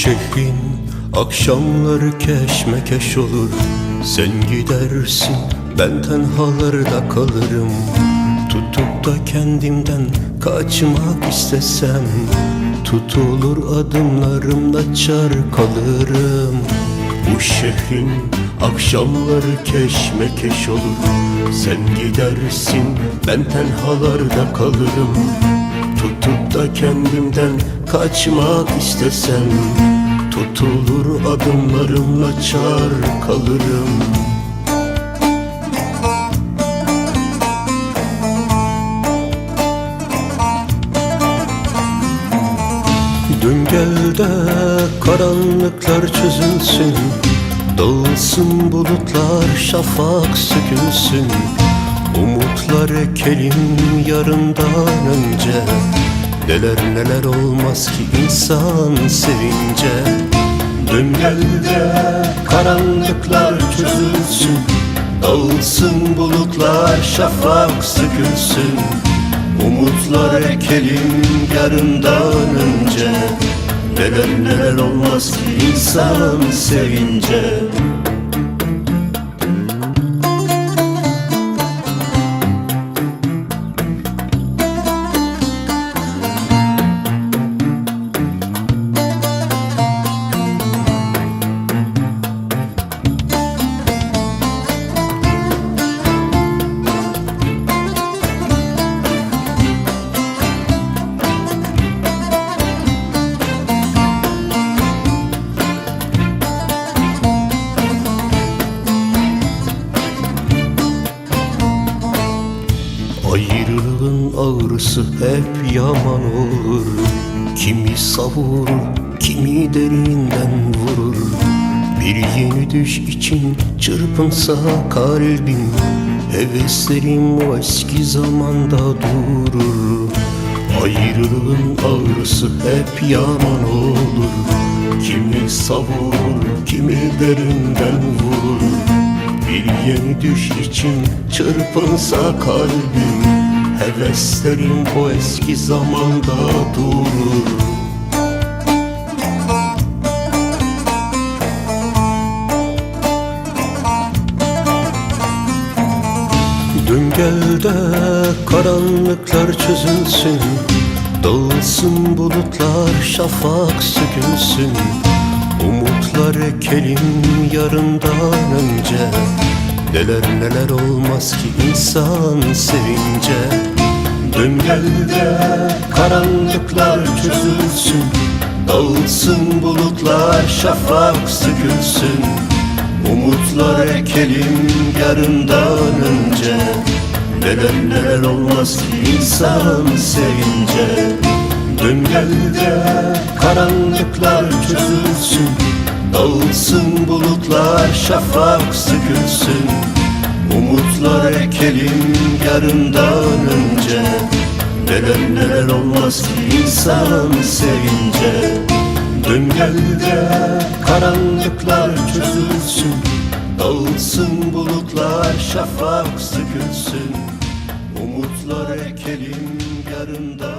şehrin akşamları keşmekeş olur. Sen gidersin, ben tenhalarda kalırım. Tutup da kendimden kaçmak istesem, tutulur adımlarımda çar kalırım. Bu şehrin akşamları keşmekeş olur. Sen gidersin, ben tenhalarda kalırım. Tutup da kendimden kaçmak istesem, tutulur adımlarımla çar kalırım. Dön gel de karanlıklar çözülsün, dağılsın bulutlar, şafak sökülsün. Umutlar ekelim yarından önce, neler neler olmaz ki insan sevince. Dön gel de karanlıklar çözülsün, dağılsın bulutlar, şafak sökülsün. Umutlar ekelim yarından önce, neler neler olmaz ki insan sevince. Ayrılığın ağrısı hep yaman olur. Kimi savurur, kimi derinden vurur. Bir yeni düş için çırpınsa kalbim, heveslerim o eski zamanda durur. Ayrılığın ağrısı hep yaman olur. Kimi savurur, kimi derinden vurur. Bir yeni düş için çırpınsa kalbim, heveslerim o eski zamanda durur. Dön gel de karanlıklar çözülsün, dağılsın bulutlar, şafak sökülsün. Umutlar ekelim yarından önce, neler neler olmaz ki insan sevince. Dön gel de karanlıklar çözülsün, dağılsın bulutlar, şafak sökülsün. Umutlar ekelim yarından önce, neler neler olmaz ki insan sevince. Dön gel de karanlıklar çözülsün, dağılsın bulutlar, şafak sökülsün. Umutlar ekelim yarından önce, neler neler olmaz ki insan sevince. Dön gel de karanlıklar çözülsün, dağılsın bulutlar, şafak sökülsün. Umutlar ekelim yarından